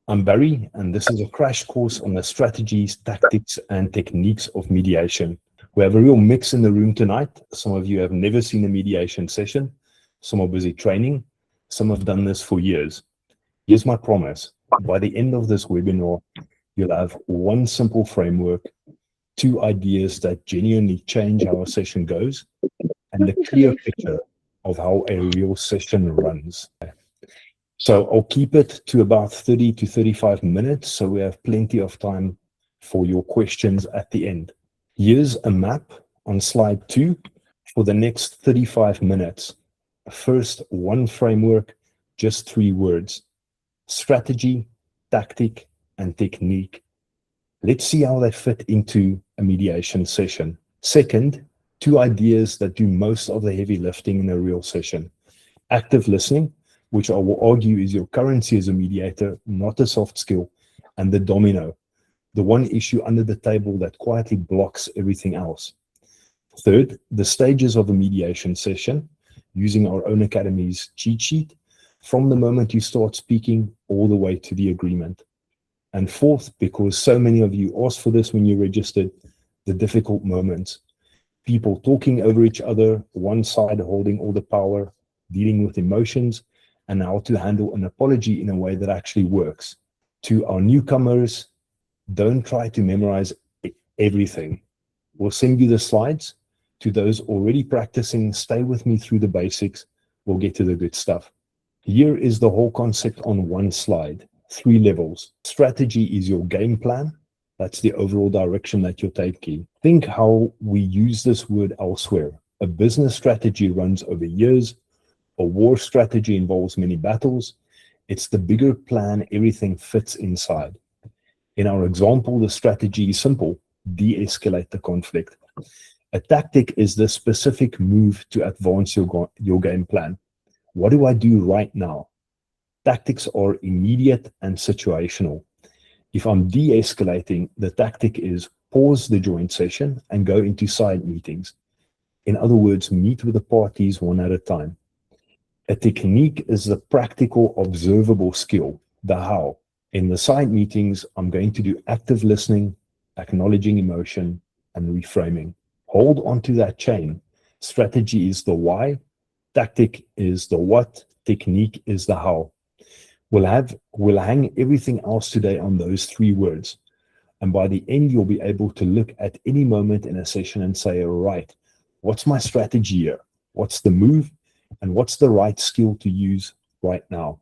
I'm Barry, and this is a crash course on the strategies, tactics, and techniques of mediation. We have a real mix in the room tonight. Some of you have never seen a mediation session. Some are busy training. Some have done this for years. Here's my promise. By the end of this webinar, you'll have one simple framework, 2 ideas that genuinely change how a session goes, and a clear picture of how a real session runs. So I'll keep it to about 30 to 35 minutes, so we have plenty of time for your questions at the end. Here's a map on slide 2 for the next 35 minutes. First, one framework, just 3 words: strategy, tactic, and technique. Let's see how they fit into a mediation session. Second, 2 ideas that do most of the heavy lifting in a real session: active listening, which I will argue is your currency as a mediator, not a soft skill, and the domino, the one issue under the table that quietly blocks everything else. Third, the stages of a mediation session, using our own academy's cheat sheet, from the moment you start speaking all the way to the agreement. And fourth, because so many of you asked for this when you registered, the difficult moments. People talking over each other, one side holding all the power, dealing with emotions, and how to handle an apology in a way that actually works. To our newcomers, don't try to memorize everything. We'll send you the slides. To those already practicing, stay with me through the basics. We'll get to the good stuff. Here is the whole concept on one slide. 3 levels. Strategy is your game plan. That's the overall direction that you're taking. Think how we use this word elsewhere. A business strategy runs over years. A war strategy involves many battles. It's the bigger plan, everything fits inside. In our example, the strategy is simple: de-escalate the conflict. A tactic is the specific move to advance your game plan. What do I do right now? Tactics are immediate and situational. If I'm de-escalating, the tactic is pause the joint session and go into side meetings. In other words, meet with the parties one at a time. A technique is the practical, observable skill, the how. In the side meetings, I'm going to do active listening, acknowledging emotion, and reframing. Hold on to that chain. Strategy is the why, tactic is the what, technique is the how. We'll hang everything else today on those 3 words. And by the end, you'll be able to look at any moment in a session and say, all right, what's my strategy here? What's the move? And what's the right skill to use right now?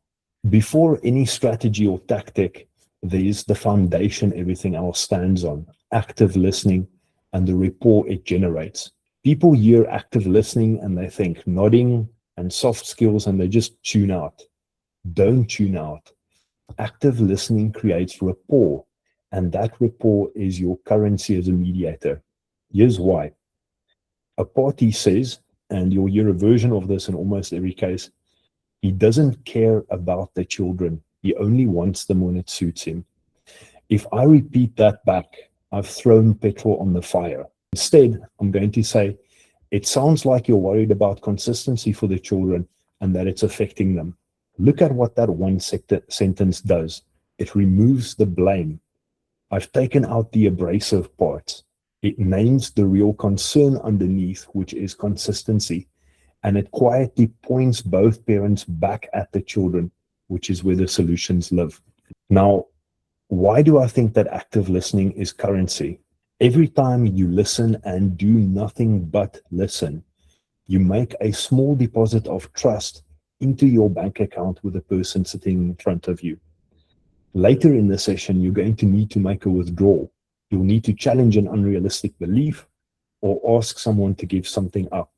Before any strategy or tactic, there's the foundation everything else stands on: active listening and the rapport it generates. People hear active listening and they think nodding and soft skills and they just tune out. Don't tune out. Active listening creates rapport, and that rapport is your currency as a mediator. Here's why. A party says, and you'll hear a version of this in almost every case, he doesn't care about the children. He only wants them when it suits him. If I repeat that back, I've thrown petrol on the fire. Instead, I'm going to say, it sounds like you're worried about consistency for the children and that it's affecting them. Look at what that one sentence does. It removes the blame. I've taken out the abrasive parts. It names the real concern underneath, which is consistency. And it quietly points both parents back at the children, which is where the solutions live. Now, why do I think that active listening is currency? Every time you listen and do nothing but listen, you make a small deposit of trust into your bank account with the person sitting in front of you. Later in the session, you're going to need to make a withdrawal. You'll need to challenge an unrealistic belief or ask someone to give something up.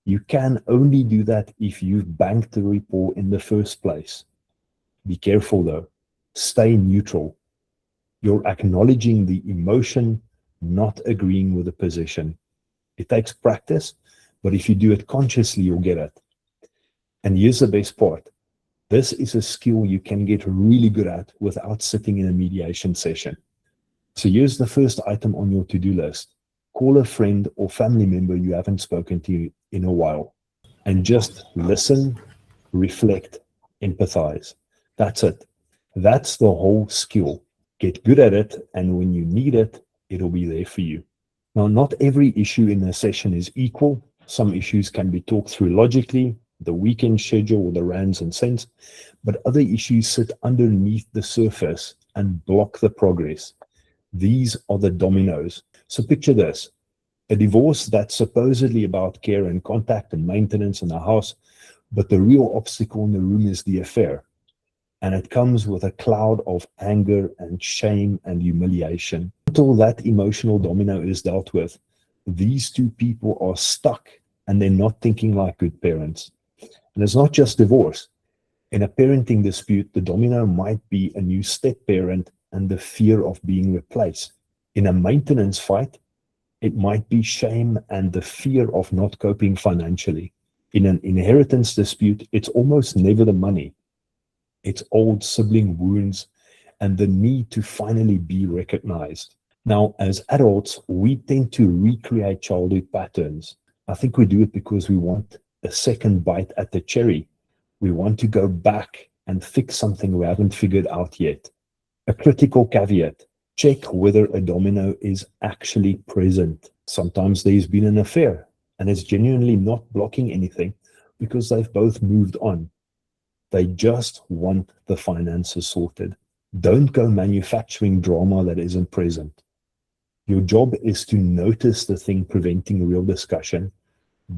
You can only do that if you've banked the rapport in the first place. Be careful though. Stay neutral. You're acknowledging the emotion, not agreeing with the position. It takes practice, but if you do it consciously, you'll get it. And here's the best part. This is a skill you can get really good at without sitting in a mediation session. So here's the first item on your to-do list. Call a friend or family member you haven't spoken to in a while and just listen, reflect, empathize. That's it. That's the whole skill. Get good at it, and when you need it, it'll be there for you. Now, not every issue in a session is equal. Some issues can be talked through logically, the weekend schedule or the rands and cents, but other issues sit underneath the surface and block the progress. These are the dominoes. So picture this, a divorce that's supposedly about care and contact and maintenance in the house, but the real obstacle in the room is the affair. And it comes with a cloud of anger and shame and humiliation. Until that emotional domino is dealt with, these two people are stuck and they're not thinking like good parents. And it's not just divorce. In a parenting dispute, the domino might be a new step parent and the fear of being replaced. In a maintenance fight, it might be shame and the fear of not coping financially. In an inheritance dispute, it's almost never the money. It's old sibling wounds and the need to finally be recognized. Now, as adults, we tend to recreate childhood patterns. I think we do it because we want a second bite at the cherry. We want to go back and fix something we haven't figured out yet. A critical caveat, check whether a domino is actually present. Sometimes there's been an affair and it's genuinely not blocking anything because they've both moved on. They just want the finances sorted. Don't go manufacturing drama that isn't present. Your job is to notice the thing preventing real discussion,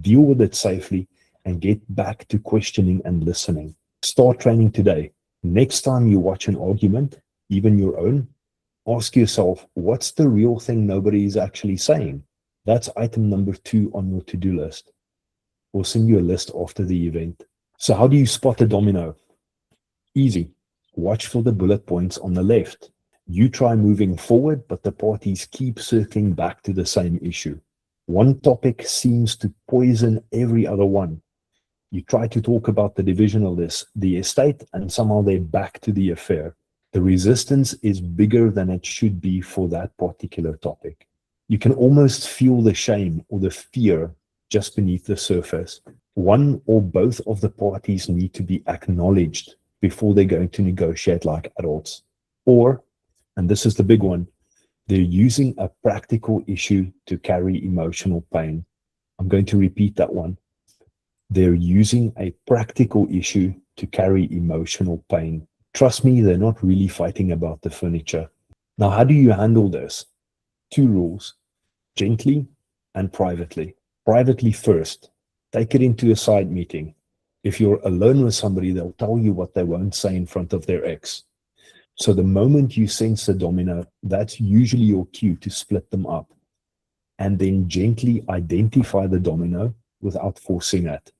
deal with it safely, and get back to questioning and listening. Start training today. Next time you watch an argument, even your own, ask yourself, what's the real thing nobody is actually saying? That's item number 2 on your to-do list. We'll send you a list after the event. So how do you spot a domino? Easy. Watch for the bullet points on the left. You try moving forward, but the parties keep circling back to the same issue. One topic seems to poison every other one. You try to talk about the division of the estate, and somehow they're back to the affair. The resistance is bigger than it should be for that particular topic. You can almost feel the shame or the fear just beneath the surface. One or both of the parties need to be acknowledged before they're going to negotiate like adults. Or, and this is the big one, they're using a practical issue to carry emotional pain. I'm going to repeat that one. They're using a practical issue to carry emotional pain. Trust me, they're not really fighting about the furniture. Now, how do you handle this? 2 rules, gently and privately. Privately first, take it into a side meeting. If you're alone with somebody, they'll tell you what they won't say in front of their ex. So the moment you sense a domino, that's usually your cue to split them up. And then gently identify the domino without forcing it.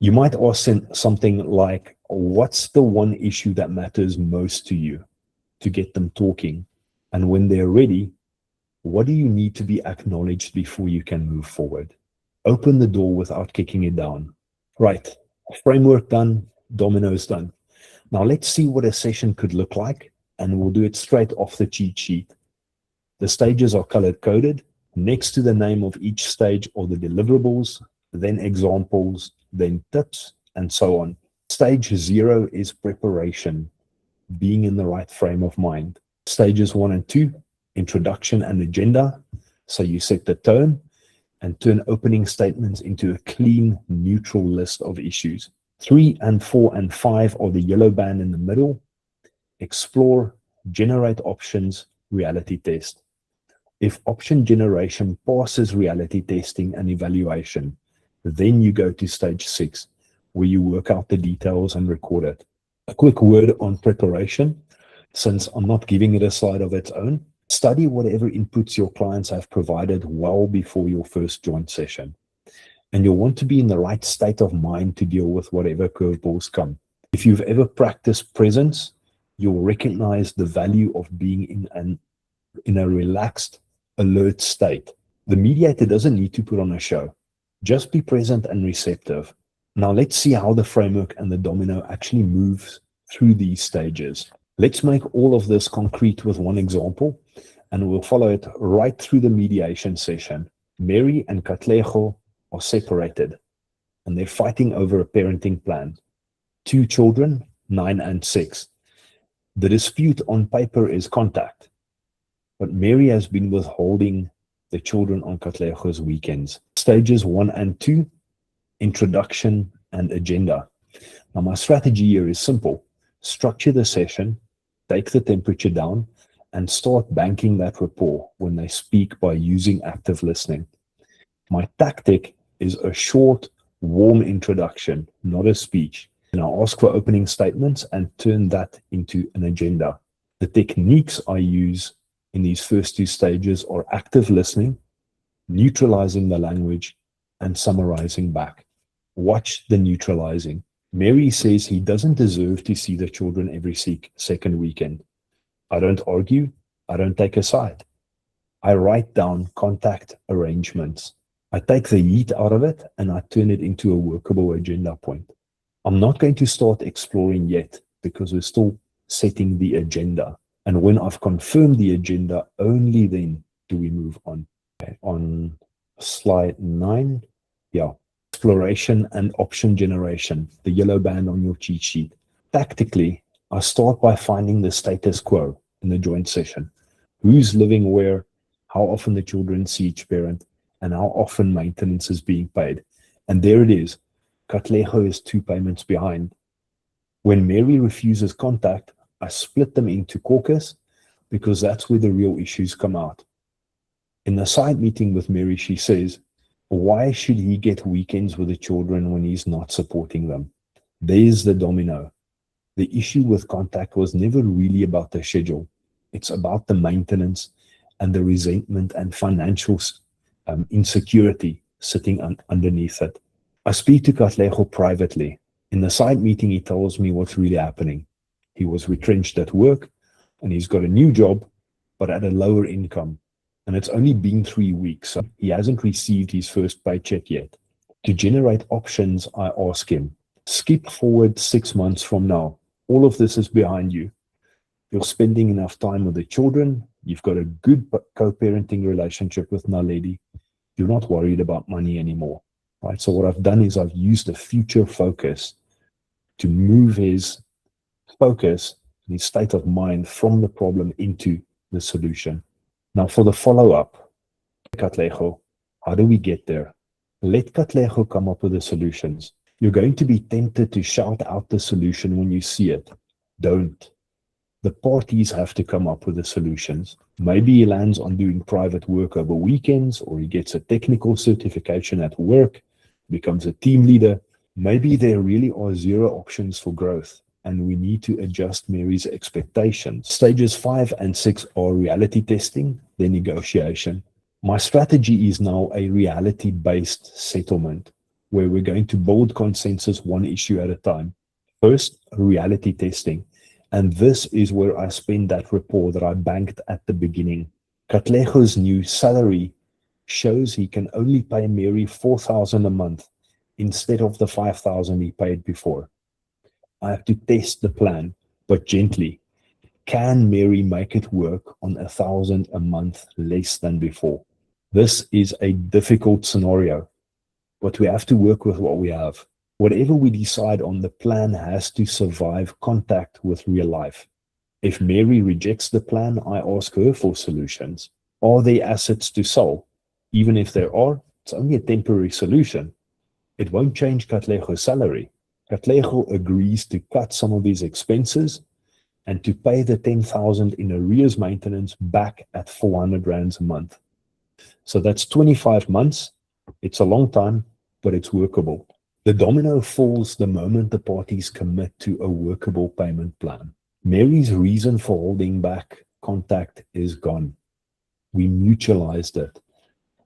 You might ask something like, what's the one issue that matters most to you, to get them talking? And when they're ready, what do you need to be acknowledged before you can move forward? Open the door without kicking it down. Right, framework done, dominoes done. Now let's see what a session could look like, and we'll do it straight off the cheat sheet. The stages are color-coded. Next to the name of each stage are the deliverables, then examples, then tips, and so on. Stage 0 is preparation, being in the right frame of mind. Stages 1 and 2, introduction and agenda. So you set the tone and turn opening statements into a clean, neutral list of issues. 3 and 4 and 5 are the yellow band in the middle. Explore, generate options, reality test. If option generation passes reality testing and evaluation, then you go to stage 6, where you work out the details and record it. A quick word on preparation, since I'm not giving it a slide of its own. Study whatever inputs your clients have provided well before your first joint session. And you'll want to be in the right state of mind to deal with whatever curveballs come. If you've ever practiced presence, you'll recognize the value of being in a relaxed, alert state. The mediator doesn't need to put on a show. Just be present and receptive. Now let's see how the framework and the domino actually moves through these stages. Let's make all of this concrete with one example, and we'll follow it right through the mediation session. Mary and Katlego are separated, and they're fighting over a parenting plan. 2 children, 9 and 6. The dispute on paper is contact, but Mary has been withholding the children on Katlego's weekends. Stages 1 and 2, introduction and agenda. Now, my strategy here is simple. Structure the session, take the temperature down, and start banking that rapport when they speak by using active listening. My tactic is a short, warm introduction, not a speech. And I ask for opening statements and turn that into an agenda. The techniques I use in these first two stages are active listening, neutralizing the language, and summarizing back. Watch the neutralizing. Mary says he doesn't deserve to see the children every second weekend. I don't argue. I don't take a side. I write down contact arrangements. I take the heat out of it and I turn it into a workable agenda point. I'm not going to start exploring yet because we're still setting the agenda. And when I've confirmed the agenda, only then do we move on. Okay. On slide 9, exploration and option generation, the yellow band on your cheat sheet. Tactically, I start by finding the status quo in the joint session. Who's living where, how often the children see each parent, and how often maintenance is being paid. And there it is. Katlego is 2 payments behind. When Mary refuses contact, I split them into caucus because that's where the real issues come out. In the side meeting with Mary, she says, why should he get weekends with the children when he's not supporting them? There's the domino. The issue with contact was never really about the schedule. It's about the maintenance and the resentment and financial insecurity sitting underneath it. I speak to Katlego privately. In the side meeting, he tells me what's really happening. He was retrenched at work and he's got a new job, but at a lower income. And it's only been 3 weeks. So he hasn't received his first paycheck yet. To generate options, I ask him, skip forward 6 months from now. All of this is behind you. You're spending enough time with the children. You've got a good co-parenting relationship with Naledi. You're not worried about money anymore. Right? So what I've done is I've used a future focus to move his focus, his state of mind from the problem into the solution. Now for the follow-up, Katlego, how do we get there? Let Katlego come up with the solutions. You're going to be tempted to shout out the solution when you see it. Don't. The parties have to come up with the solutions. Maybe he lands on doing private work over weekends, or he gets a technical certification at work, becomes a team leader. Maybe there really are 0 options for growth, and we need to adjust Mary's expectations. Stages 5 and 6 are reality testing, then negotiation. My strategy is now a reality-based settlement, where we're going to build consensus one issue at a time. First, reality testing. And this is where I spend that rapport that I banked at the beginning. Katlego's new salary shows he can only pay Mary 4,000 a month instead of the 5,000 he paid before. I have to test the plan, but gently. Can Mary make it work on 1,000 a month less than before? This is a difficult scenario, but we have to work with what we have. Whatever we decide on, the plan has to survive contact with real life. If Mary rejects the plan, I ask her for solutions. Are there assets to sell? Even if there are, it's only a temporary solution. It won't change Katlego's salary. Katlego agrees to cut some of his expenses and to pay the 10,000 in arrears maintenance back at 400 rands a month. So that's 25 months. It's a long time, but it's workable. The domino falls the moment the parties commit to a workable payment plan. Mary's reason for holding back contact is gone. We mutualized it.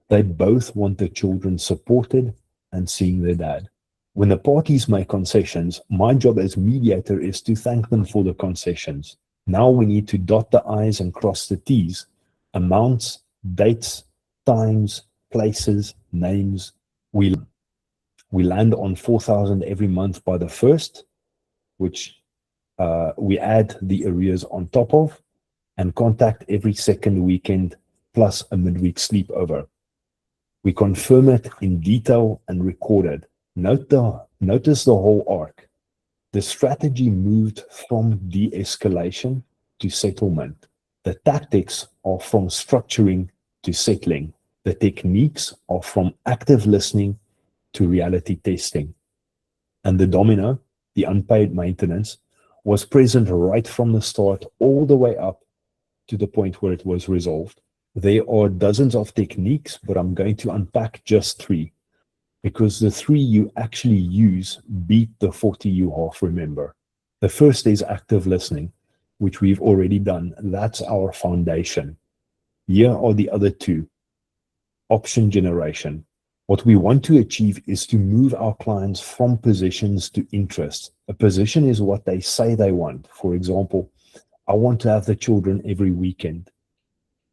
They both want the children supported and seeing their dad. When the parties make concessions, my job as mediator is to thank them for the concessions. Now we need to dot the I's and cross the T's. Amounts, dates, times, places, names. We land on 4,000 every month by the 1st, which we add the arrears on top of, and contact every second weekend plus a midweek sleepover. We confirm it in detail and record it. Notice the whole arc. The strategy moved from de-escalation to settlement. The tactics are from structuring to settling. The techniques are from active listening to reality testing. And the domino, the unpaid maintenance, was present right from the start all the way up to the point where it was resolved. There are dozens of techniques, but I'm going to unpack just 3, because the 3 you actually use beat the 40 you half remember. The first is active listening, which we've already done. That's our foundation. Here are the other 2. Option generation. What we want to achieve is to move our clients from positions to interests. A position is what they say they want. For example, I want to have the children every weekend.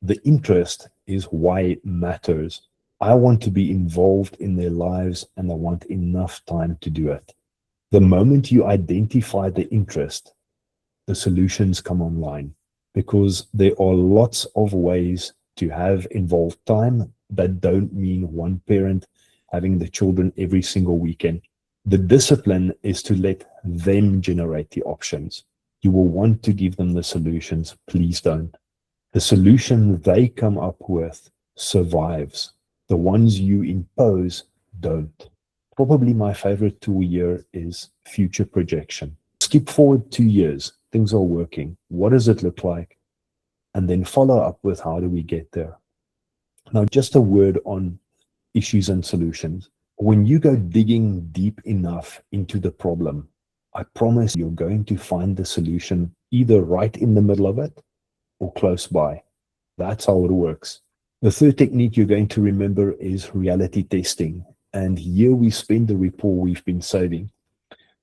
The interest is why it matters. I want to be involved in their lives and I want enough time to do it. The moment you identify the interest, the solutions come online, because there are lots of ways to have involved time that don't mean one parent having the children every single weekend. The discipline is to let them generate the options. You will want to give them the solutions. Please don't. The solution they come up with survives. The ones you impose don't. Probably my favorite tool here is future projection. Skip forward 2 years. Things are working. What does it look like? And then follow up with how do we get there? Now, just a word on issues and solutions. When you go digging deep enough into the problem, I promise you're going to find the solution either right in the middle of it or close by. That's how it works. The third technique you're going to remember is reality testing. And here we spend the rapport we've been saving.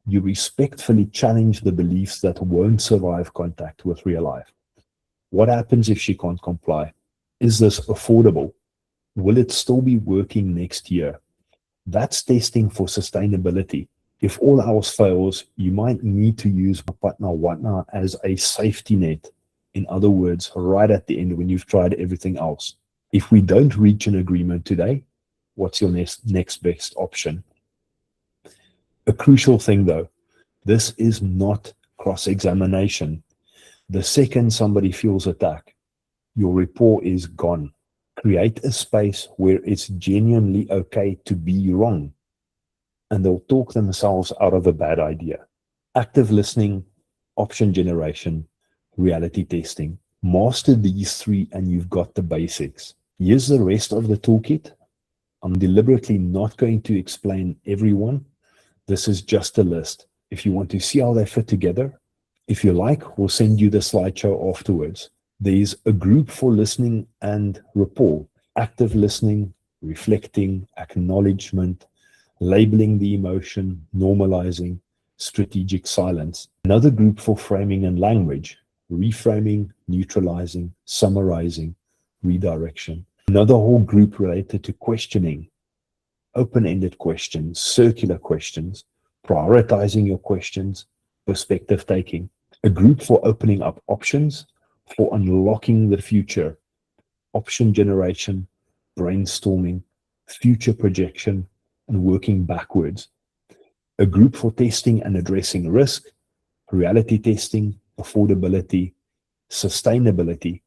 You respectfully challenge the beliefs that won't survive contact with real life. What happens if she can't comply? Is this affordable? Will it still be working next year? That's testing for sustainability. If all else fails, you might need to use Patna as a safety net. In other words, right at the end when you've tried everything else. If we don't reach an agreement today, what's your next best option? A crucial thing though, this is not cross-examination. The second somebody feels attacked, your rapport is gone. Create a space where it's genuinely okay to be wrong, and they'll talk themselves out of a bad idea. Active listening, option generation, reality testing. Master these 3 and you've got the basics. Here's the rest of the toolkit. I'm deliberately not going to explain every one. This is just a list. If you want to see how they fit together, if you like, we'll send you the slideshow afterwards. There's a group for listening and rapport, active listening, reflecting, acknowledgement, labeling the emotion, normalizing, strategic silence. Another group for framing and language, reframing, neutralizing, summarizing, redirection. Another whole group related to questioning, open-ended questions, circular questions, prioritizing your questions, perspective taking. A group for opening up options, for unlocking the future, option generation, brainstorming, future projection, and working backwards. A group for testing and addressing risk, reality testing, affordability, sustainability,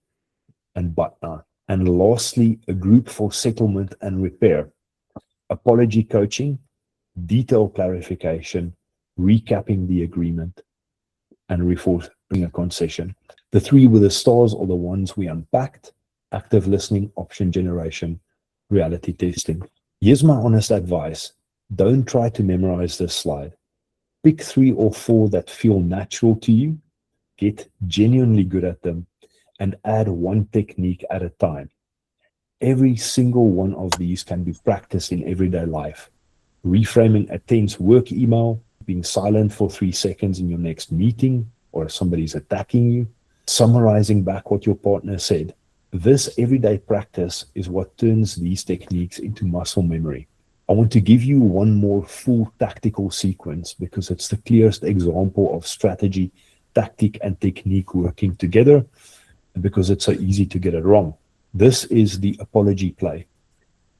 and BATNA. And lastly, a group for settlement and repair, apology coaching, detailed clarification, recapping the agreement, and reinforcing a concession. The 3 with the stars are the ones we unpacked: active listening, option generation, reality testing. Here's my honest advice. Don't try to memorize this slide. Pick 3 or 4 that feel natural to you, get genuinely good at them, and add 1 technique at a time. Every single one of these can be practiced in everyday life. Reframing a tense work email, being silent for 3 seconds in your next meeting, or if somebody's attacking you, summarizing back what your partner said. This everyday practice is what turns these techniques into muscle memory. I want to give you one more full tactical sequence because it's the clearest example of strategy, tactic, and technique working together, and because it's so easy to get it wrong. This is the apology play.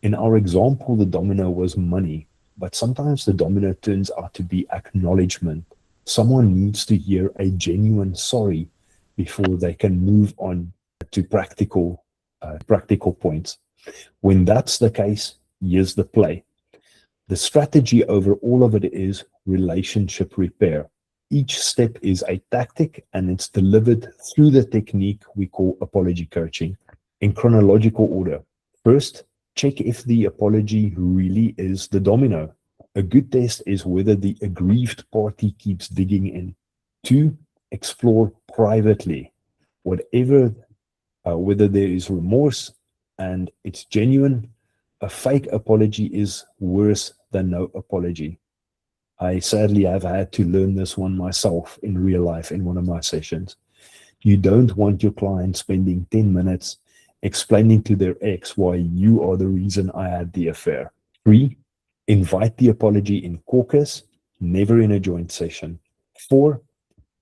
In our example, the domino was money, but sometimes the domino turns out to be acknowledgement, Someone needs to hear a genuine sorry before they can move on to practical points. When that's the case, here's the play. The strategy over all of it is relationship repair. Each step is a tactic, and it's delivered through the technique we call apology coaching in chronological order. First, check if the apology really is the domino. A good test is whether the aggrieved party keeps digging in. 2, explore privately. Whether there is remorse and it's genuine, a fake apology is worse than no apology. I sadly have had to learn this one myself in real life in one of my sessions. You don't want your client spending 10 minutes explaining to their ex why you are the reason I had the affair. 3, invite the apology in caucus, never in a joint session. 4,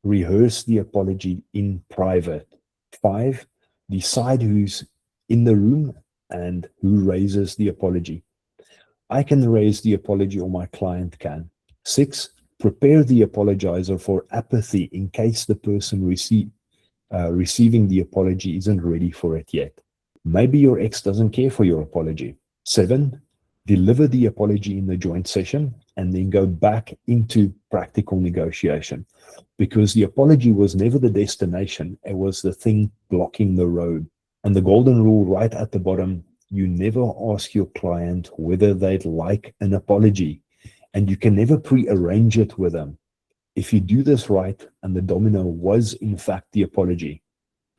rehearse the apology in private. 5, decide who's in the room and who raises the apology. I can raise the apology or my client can. 6, prepare the apologizer for apathy in case the person receiving the apology isn't ready for it yet. Maybe your ex doesn't care for your apology. 7, deliver the apology in the joint session and then go back into practical negotiation, because the apology was never the destination, it was the thing blocking the road. And the golden rule right at the bottom, you never ask your client whether they'd like an apology, and you can never pre-arrange it with them. If you do this right, and the domino was in fact the apology,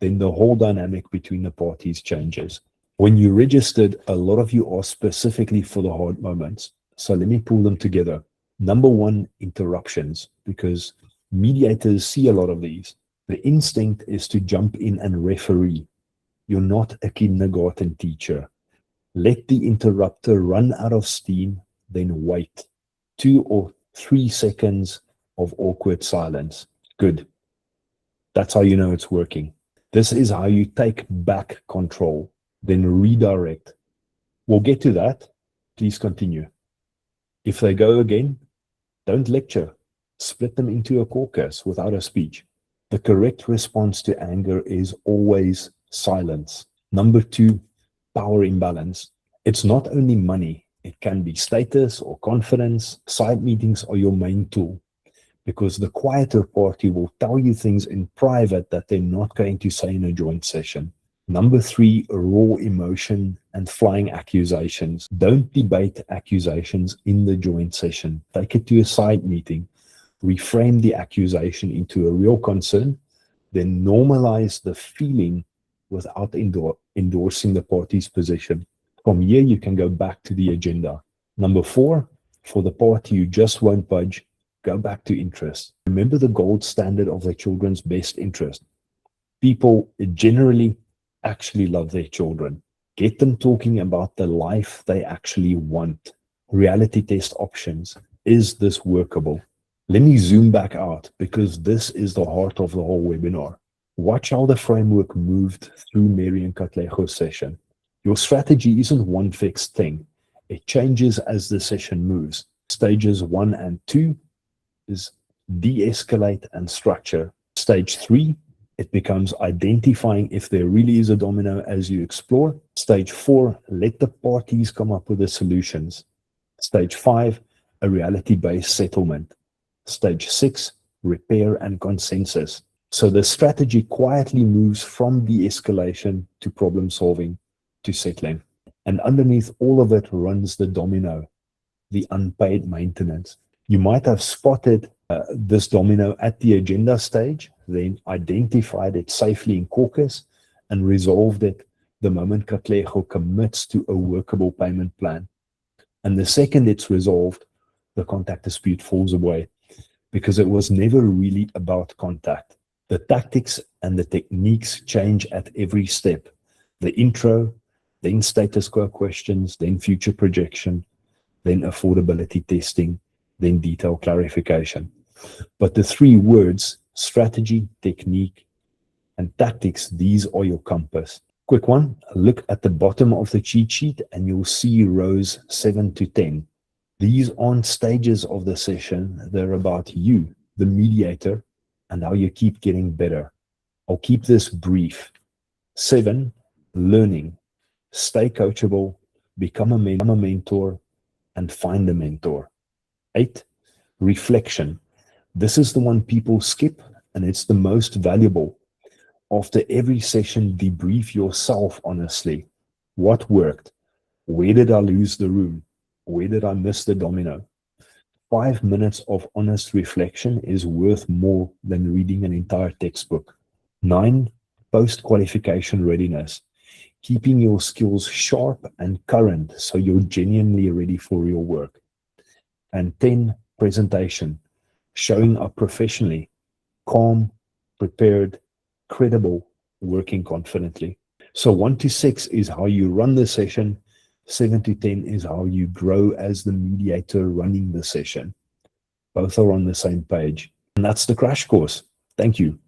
then the whole dynamic between the parties changes. When you registered, a lot of you asked specifically for the hard moments. So let me pull them together. Number 1, interruptions, because mediators see a lot of these. The instinct is to jump in and referee. You're not a kindergarten teacher. Let the interrupter run out of steam, then wait. 2 or 3 seconds of awkward silence. Good. That's how you know it's working. This is how you take back control, then redirect. We'll get to that. Please continue. If they go again, don't lecture. Split them into a caucus without a speech. The correct response to anger is always silence. Number 2, power imbalance. It's not only money. It can be status or confidence. Side meetings are your main tool, because the quieter party will tell you things in private that they're not going to say in a joint session. Number 3, raw emotion and flying accusations. Don't debate accusations in the joint session. Take it to a side meeting. Reframe the accusation into a real concern, then normalize the feeling without endorsing the party's position. From here, you can go back to the agenda. Number 4, for the party who just won't budge, go back to interest. Remember the gold standard of the children's best interest. People generally actually love their children. Get them talking about the life they actually want. Reality test options. Is this workable? Let me zoom back out, because this is the heart of the whole webinar. Watch how the framework moved through Mary and Katlego's session. Your strategy isn't one fixed thing. It changes as the session moves. Stages 1 and 2 is de-escalate and structure. Stage 3, it becomes identifying if there really is a domino as you explore. Stage 4, let the parties come up with the solutions. Stage 5, a reality-based settlement. Stage 6, repair and consensus. So the strategy quietly moves from de-escalation to problem solving to settling. And underneath all of it runs the domino, the unpaid maintenance. You might have spotted this domino at the agenda stage, then identified it safely in caucus and resolved it the moment Katlego commits to a workable payment plan. And the second it's resolved, the contact dispute falls away, because it was never really about contact. The tactics and the techniques change at every step. The intro, then status quo questions, then future projection, then affordability testing, then detail clarification. But the 3 words, strategy, technique, and tactics, these are your compass. Quick one, look at the bottom of the cheat sheet and you'll see rows 7 to 10. These aren't stages of the session, they're about you. the mediator, and how you keep getting better. I'll keep this brief. 7, learning. Stay coachable, become a mentor, and find a mentor. 8, reflection. This is the one people skip, and it's the most valuable. After every session, debrief yourself honestly. What worked? Where did I lose the room? Where did I miss the domino? 5 minutes of honest reflection is worth more than reading an entire textbook. 9, post-qualification readiness. Keeping your skills sharp and current so you're genuinely ready for your work. And 10, presentation. Showing up professionally, calm, prepared, credible, working confidently. So 1 to 6 is how you run the session. 7 to 10 is how you grow as the mediator running the session. Both are on the same page. And that's the crash course. Thank you.